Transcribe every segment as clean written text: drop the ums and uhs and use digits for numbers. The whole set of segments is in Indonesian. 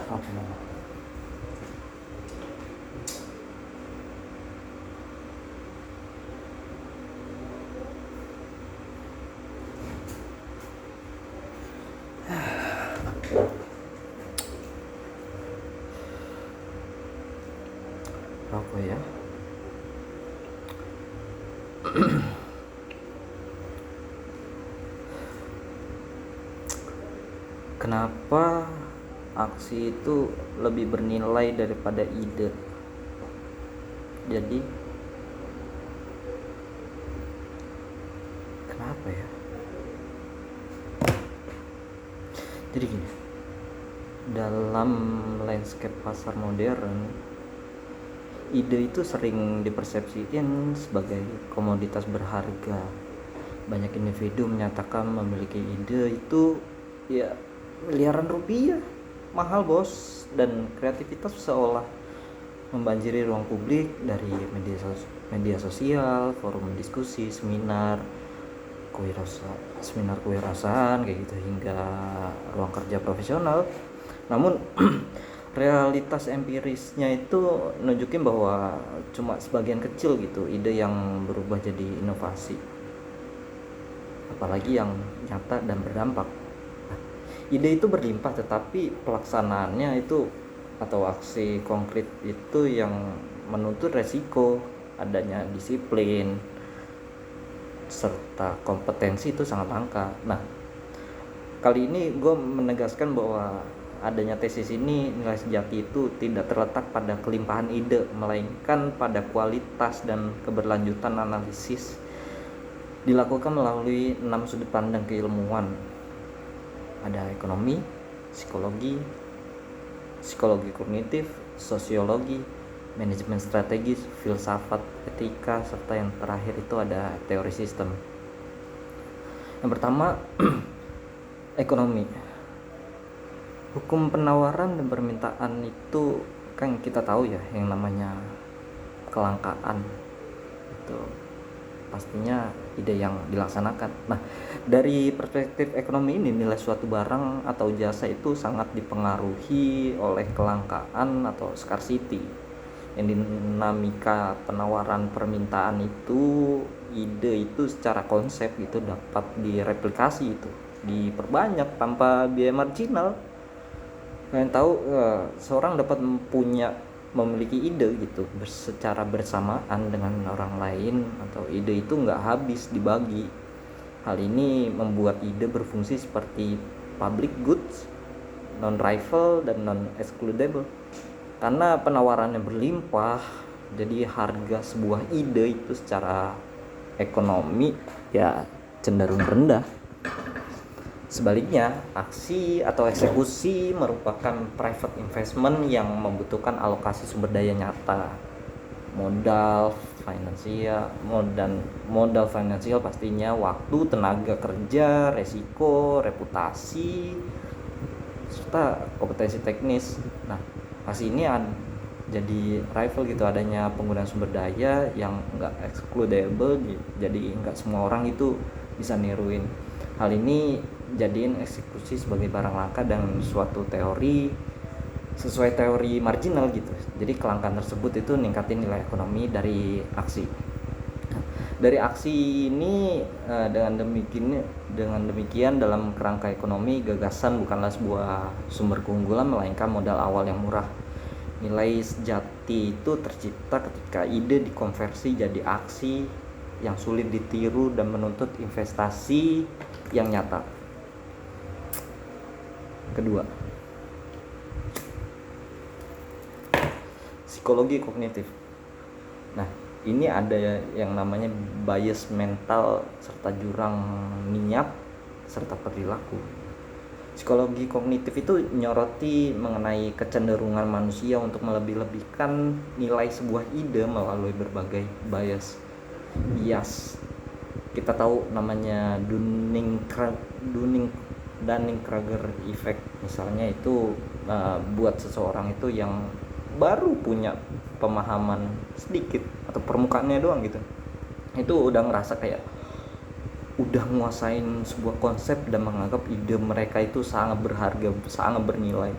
Oke. Rokok ya. Kenapa aksi itu lebih bernilai daripada ide? Jadi kenapa ya? Jadi gini, dalam landscape pasar modern, ide itu sering dipersepsikan sebagai komoditas berharga. Banyak individu menyatakan memiliki ide itu ya miliaran rupiah, mahal bos, dan kreativitas seolah membanjiri ruang publik dari media sosial, forum diskusi, seminar kewirausahaan kayak gitu, hingga ruang kerja profesional. Namun realitas empirisnya itu nunjukin bahwa cuma sebagian kecil gitu ide yang berubah jadi inovasi, apalagi yang nyata dan berdampak. Ide itu berlimpah, tetapi pelaksanaannya itu atau aksi konkret itu yang menuntut resiko, adanya disiplin serta kompetensi itu sangat langka. Nah, kali ini gue menegaskan bahwa adanya tesis ini, nilai sejati itu tidak terletak pada kelimpahan ide, melainkan pada kualitas dan keberlanjutan analisis dilakukan melalui 6 sudut pandang keilmuan. Ada ekonomi, psikologi kognitif, sosiologi, manajemen strategis, filsafat, etika, serta yang terakhir itu ada teori sistem. Yang pertama, ekonomi. Hukum penawaran dan permintaan itu kan kita tahu ya, yang namanya kelangkaan itu pastinya ide yang dilaksanakan. Nah, dari perspektif ekonomi ini, nilai suatu barang atau jasa itu sangat dipengaruhi oleh kelangkaan atau scarcity. Yang dinamika penawaran permintaan itu, ide itu secara konsep itu dapat direplikasi, itu diperbanyak tanpa biaya marginal. Kalian tahu, seorang dapat memiliki ide gitu secara bersamaan dengan orang lain, atau ide itu nggak habis dibagi. Hal ini membuat ide berfungsi seperti public goods, non-rival dan non-excludable. Karena penawarannya berlimpah, jadi harga sebuah ide itu secara ekonomi ya cenderung rendah. Sebaliknya, aksi atau eksekusi merupakan private investment yang membutuhkan alokasi sumber daya nyata, modal finansial pastinya, waktu, tenaga kerja, resiko, reputasi, serta kompetensi teknis. Nah, aksi ini jadi rival gitu, adanya penggunaan sumber daya yang enggak excludable, jadi enggak semua orang itu bisa niruin. Hal ini jadiin eksekusi sebagai barang langka dan suatu teori sesuai teori marginal gitu. Jadi kelangkaan tersebut itu ningkatin nilai ekonomi dari aksi. Dari aksi ini, dengan demikian dalam kerangka ekonomi, gagasan bukanlah sebuah sumber keunggulan, melainkan modal awal yang murah. Nilai sejati itu tercipta ketika ide dikonversi jadi aksi yang sulit ditiru dan menuntut investasi yang nyata. Kedua, psikologi kognitif. Nah, ini ada yang namanya bias mental serta jurang minyak serta perilaku. Psikologi kognitif itu nyoroti mengenai kecenderungan manusia untuk melebih-lebihkan nilai sebuah ide melalui berbagai bias. Kita tahu namanya Dunning-Kruger effect misalnya, itu buat seseorang itu yang baru punya pemahaman sedikit atau permukaannya doang gitu, itu udah ngerasa kayak udah nguasain sebuah konsep dan menganggap ide mereka itu sangat berharga, sangat bernilai.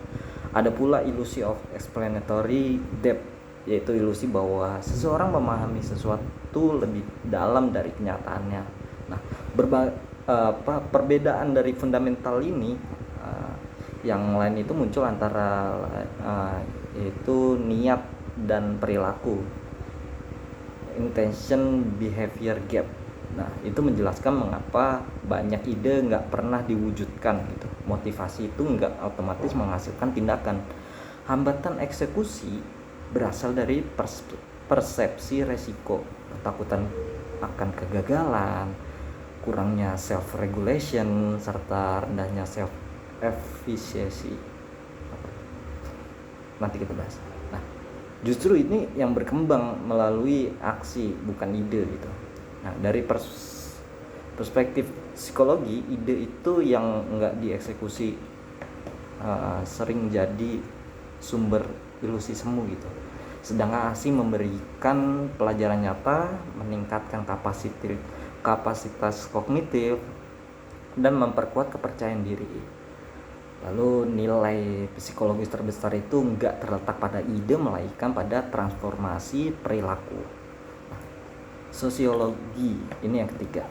Ada pula ilusi of explanatory depth, yaitu ilusi bahwa seseorang memahami sesuatu lebih dalam dari kenyataannya. Nah, perbedaan dari fundamental ini yang lain itu muncul antara yaitu niat dan perilaku, intention behavior gap. Nah, itu menjelaskan mengapa banyak ide nggak pernah diwujudkan gitu. Motivasi itu nggak otomatis menghasilkan tindakan. Hambatan eksekusi berasal dari persepsi resiko, ketakutan akan kegagalan, kurangnya self regulation, serta rendahnya self efficiency. Nanti kita bahas. Nah, justru ini yang berkembang melalui aksi, bukan ide gitu. Nah, dari perspektif psikologi, ide itu yang nggak dieksekusi sering jadi sumber ilusi semu gitu. Sedangkan aksi memberikan pelajaran nyata, meningkatkan kapasitas kognitif, dan memperkuat kepercayaan diri. Lalu nilai psikologis terbesar itu nggak terletak pada ide, melainkan pada transformasi perilaku. Sosiologi ini yang ketiga,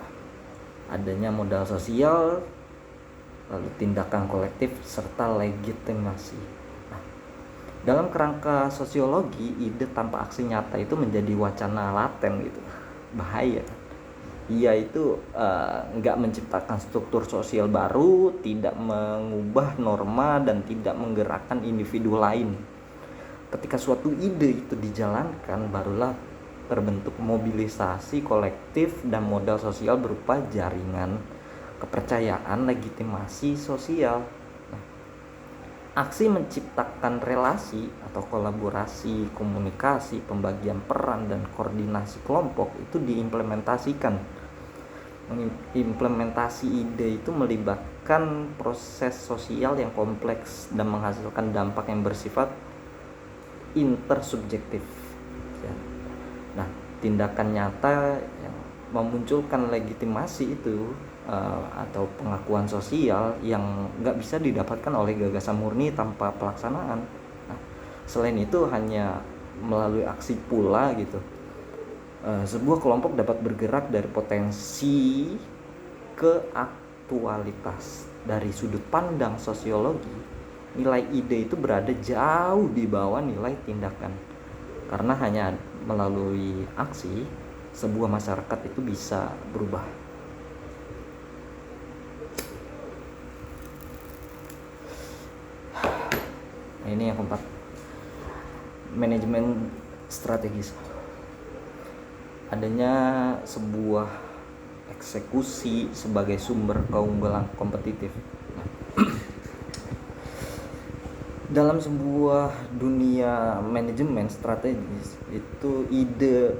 adanya modal sosial, lalu tindakan kolektif, serta legitimasi. Nah, dalam kerangka sosiologi, ide tanpa aksi nyata itu menjadi wacana laten gitu, bahaya. Ia itu nggak menciptakan struktur sosial baru, tidak mengubah norma, dan tidak menggerakkan individu lain. Ketika suatu ide itu dijalankan, barulah terbentuk mobilisasi kolektif dan modal sosial berupa jaringan, kepercayaan, legitimasi sosial. Nah, aksi menciptakan relasi atau kolaborasi, komunikasi, pembagian peran, dan koordinasi kelompok itu diimplementasikan. Implementasi ide itu melibatkan proses sosial yang kompleks dan menghasilkan dampak yang bersifat intersubjektif. Nah, tindakan nyata yang memunculkan legitimasi itu atau pengakuan sosial yang nggak bisa didapatkan oleh gagasan murni tanpa pelaksanaan. Nah, selain itu hanya melalui aksi pula gitu. Sebuah kelompok dapat bergerak dari potensi ke aktualitas. Dari sudut pandang sosiologi, nilai ide itu berada jauh di bawah nilai tindakan. Karena hanya melalui aksi, sebuah masyarakat itu bisa berubah. Nah, ini yang keempat, manajemen strategis. Adanya sebuah eksekusi sebagai sumber keunggulan kompetitif. Dalam sebuah dunia manajemen strategis itu ide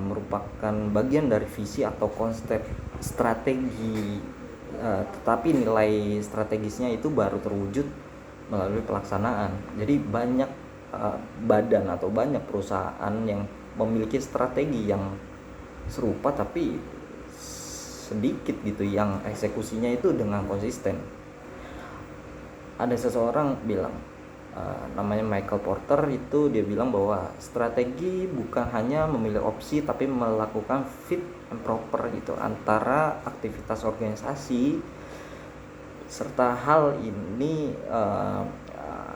merupakan bagian dari visi atau konsep strategi, tetapi nilai strategisnya itu baru terwujud melalui pelaksanaan. Jadi banyak badan atau banyak perusahaan yang memiliki strategi yang serupa tapi sedikit gitu yang eksekusinya itu dengan konsisten. Ada seseorang bilang, namanya Michael Porter, itu dia bilang bahwa strategi bukan hanya memilih opsi tapi melakukan fit and proper gitu antara aktivitas organisasi, serta hal ini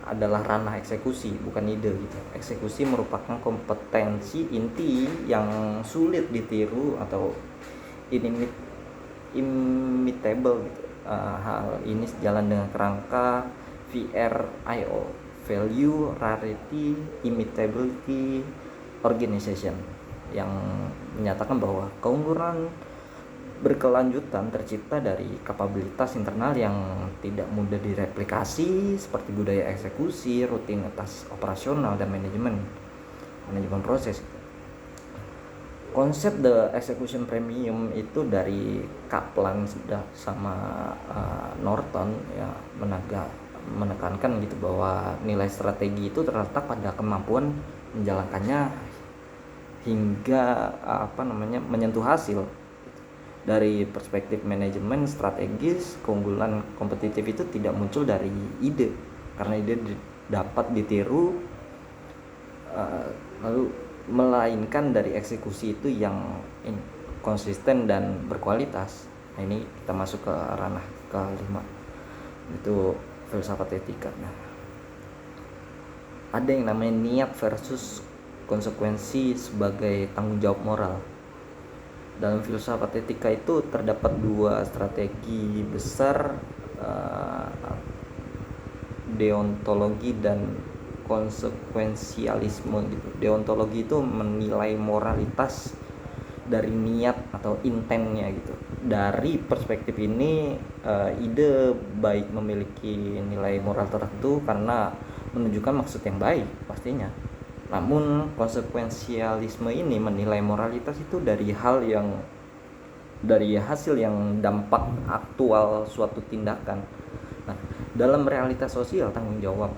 adalah ranah eksekusi, bukan ide gitu. Eksekusi merupakan kompetensi inti yang sulit ditiru atau imitable gitu. Hal ini sejalan dengan kerangka VRIO, Value, Rarity, Imitability, Organization, yang menyatakan bahwa keunggulan berkelanjutan tercipta dari kapabilitas internal yang tidak mudah direplikasi, seperti budaya eksekusi, rutinitas operasional, dan manajemen proses. Konsep the execution premium itu dari Kaplan sama Norton ya menekankan gitu bahwa nilai strategi itu terletak pada kemampuan menjalankannya hingga menyentuh hasil. Dari perspektif manajemen strategis, keunggulan kompetitif itu tidak muncul dari ide, karena ide dapat ditiru, lalu melainkan dari eksekusi itu yang konsisten dan berkualitas. Nah, ini kita masuk ke ranah kelima, itu filsafat etika. Nah, ada yang namanya niat versus konsekuensi sebagai tanggung jawab moral. Dalam filsafat etika itu terdapat dua strategi besar, deontologi dan konsekuensialisme gitu. Deontologi itu menilai moralitas dari niat atau intentnya gitu. Dari perspektif ini, ide baik memiliki nilai moral tertentu karena menunjukkan maksud yang baik pastinya. Namun konsekuensialisme ini menilai moralitas itu dari hasil yang dampak aktual suatu tindakan. Nah, dalam realitas sosial, tanggung jawab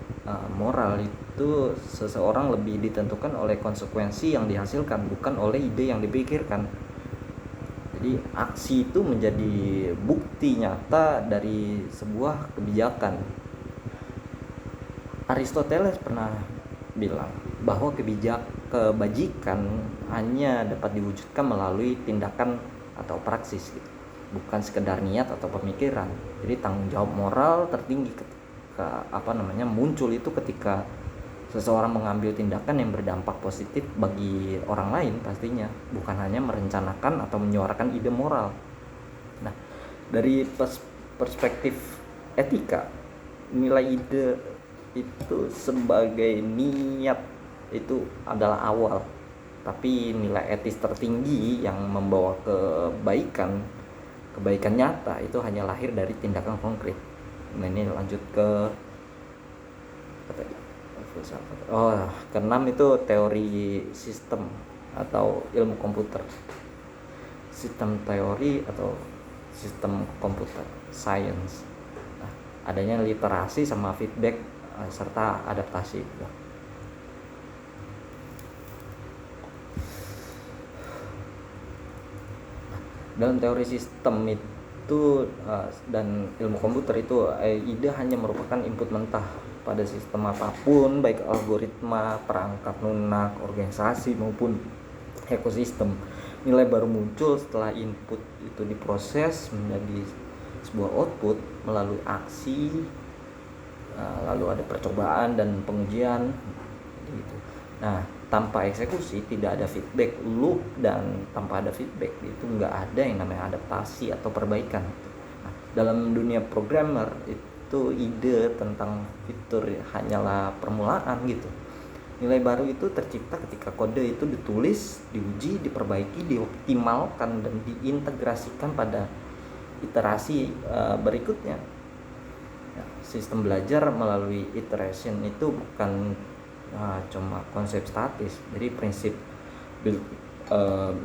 moral itu seseorang lebih ditentukan oleh konsekuensi yang dihasilkan, bukan oleh ide yang dipikirkan. Jadi aksi itu menjadi bukti nyata dari sebuah kebijakan. Aristoteles pernah bilang bahwa kebajikan hanya dapat diwujudkan melalui tindakan atau praksis gitu, bukan sekedar niat atau pemikiran. Jadi tanggung jawab moral tertinggi muncul itu ketika seseorang mengambil tindakan yang berdampak positif bagi orang lain pastinya, bukan hanya merencanakan atau menyuarakan ide moral. Nah, dari perspektif etika, nilai ide itu sebagai niat itu adalah awal, tapi nilai etis tertinggi yang membawa kebaikan nyata itu hanya lahir dari tindakan konkret. Nah, ini lanjut ke keenam itu teori sistem atau ilmu komputer. Sistem teori atau sistem komputer science. Nah, adanya literasi sama feedback serta adaptasi. Dalam teori sistem itu dan ilmu komputer itu, ide hanya merupakan input mentah pada sistem apapun, baik algoritma, perangkat lunak, organisasi maupun ekosistem. Nilai baru muncul setelah input itu diproses menjadi sebuah output melalui aksi, lalu ada percobaan dan pengujian gitu. Nah, tanpa eksekusi tidak ada feedback loop, dan tanpa ada feedback itu nggak ada yang namanya adaptasi atau perbaikan. Nah, dalam dunia programmer itu ide tentang fitur hanyalah permulaan gitu. Nilai baru itu tercipta ketika kode itu ditulis, diuji, diperbaiki, dioptimalkan dan diintegrasikan pada iterasi berikutnya. Ya, sistem belajar melalui iteration itu bukan cuma konsep statis. Jadi prinsip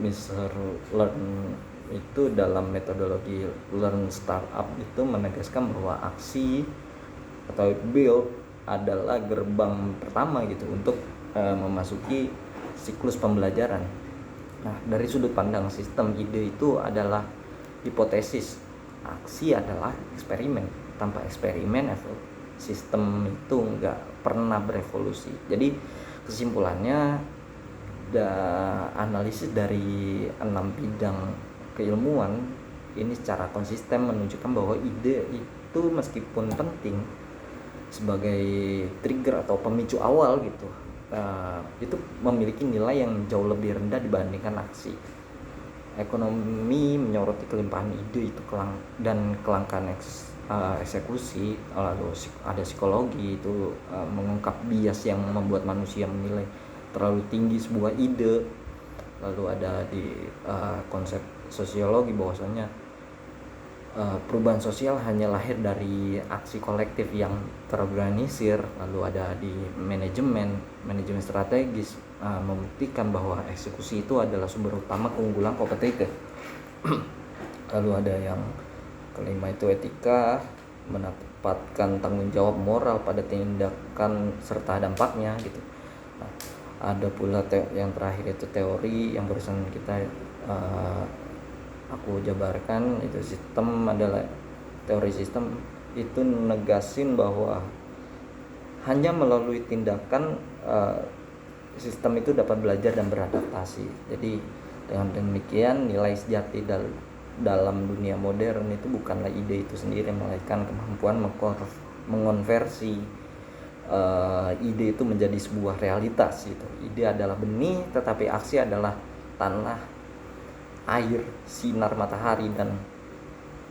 Mr. Learn itu dalam metodologi Learn Startup itu menegaskan bahwa aksi atau build adalah gerbang pertama gitu untuk memasuki siklus pembelajaran. Nah, dari sudut pandang sistem, ide itu adalah hipotesis, aksi adalah eksperimen. Tanpa eksperimen, sistem itu nggak pernah berevolusi. Jadi kesimpulannya, analisis dari 6 bidang keilmuan ini secara konsisten menunjukkan bahwa ide itu meskipun penting sebagai trigger atau pemicu awal gitu, itu memiliki nilai yang jauh lebih rendah dibandingkan aksi. Ekonomi menyoroti kelimpahan ide itu dan kelangkaan eksekusi. Lalu ada psikologi itu mengungkap bias yang membuat manusia menilai terlalu tinggi sebuah ide. Lalu ada di konsep sosiologi bahwasanya perubahan sosial hanya lahir dari aksi kolektif yang terorganisir. Lalu ada di manajemen strategis membuktikan bahwa eksekusi itu adalah sumber utama keunggulan kompetitif. Lalu ada yang kelima itu etika, menempatkan tanggung jawab moral pada tindakan serta dampaknya gitu. Nah, ada pula yang terakhir itu teori yang barusan aku jabarkan, itu sistem adalah teori sistem itu negasin bahwa hanya melalui tindakan sistem itu dapat belajar dan beradaptasi. Jadi dengan demikian nilai sejati dalam dunia modern itu bukanlah ide itu sendiri, melainkan kemampuan mengonversi ide itu menjadi sebuah realitas gitu. Ide adalah benih, tetapi aksi adalah tanah, air, sinar matahari, dan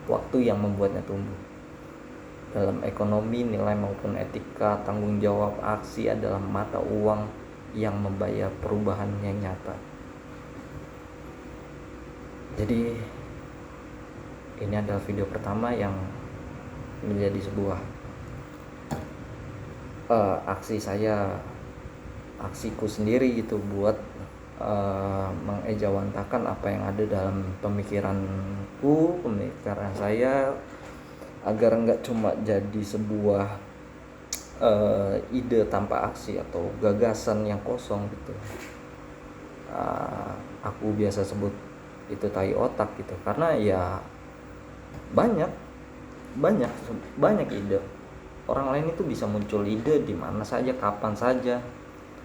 waktu yang membuatnya tumbuh. Dalam ekonomi, nilai maupun etika, tanggung jawab, aksi adalah mata uang yang membayar perubahan yang nyata. Jadi ini adalah video pertama yang menjadi sebuah aksiku sendiri gitu, buat mengejawantakan apa yang ada dalam pemikiran saya, agar nggak cuma jadi sebuah ide tanpa aksi atau gagasan yang kosong gitu. Aku biasa sebut itu tai otak gitu, karena ya banyak ide. Orang lain itu bisa muncul ide di mana saja, kapan saja,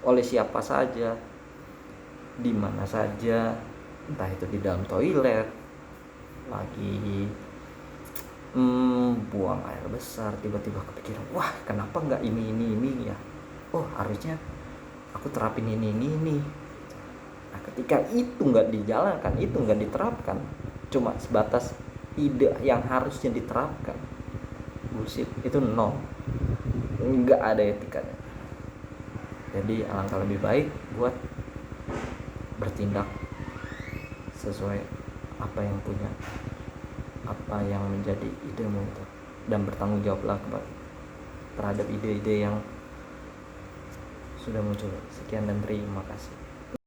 oleh siapa saja, di mana saja, entah itu di dalam toilet, lagi buang air besar, tiba-tiba kepikiran, wah kenapa nggak ini ya, oh harusnya aku terapin ini. Nah ketika itu nggak dijalankan, itu nggak diterapkan, cuma sebatas ide yang harusnya diterapkan, bullshit, itu nol, nggak ada etikanya. Jadi alangkah lebih baik buat bertindak sesuai apa yang punya, apa yang menjadi idemu itu, dan bertanggung jawablah terhadap ide-ide yang sudah muncul. Sekian dan terima kasih.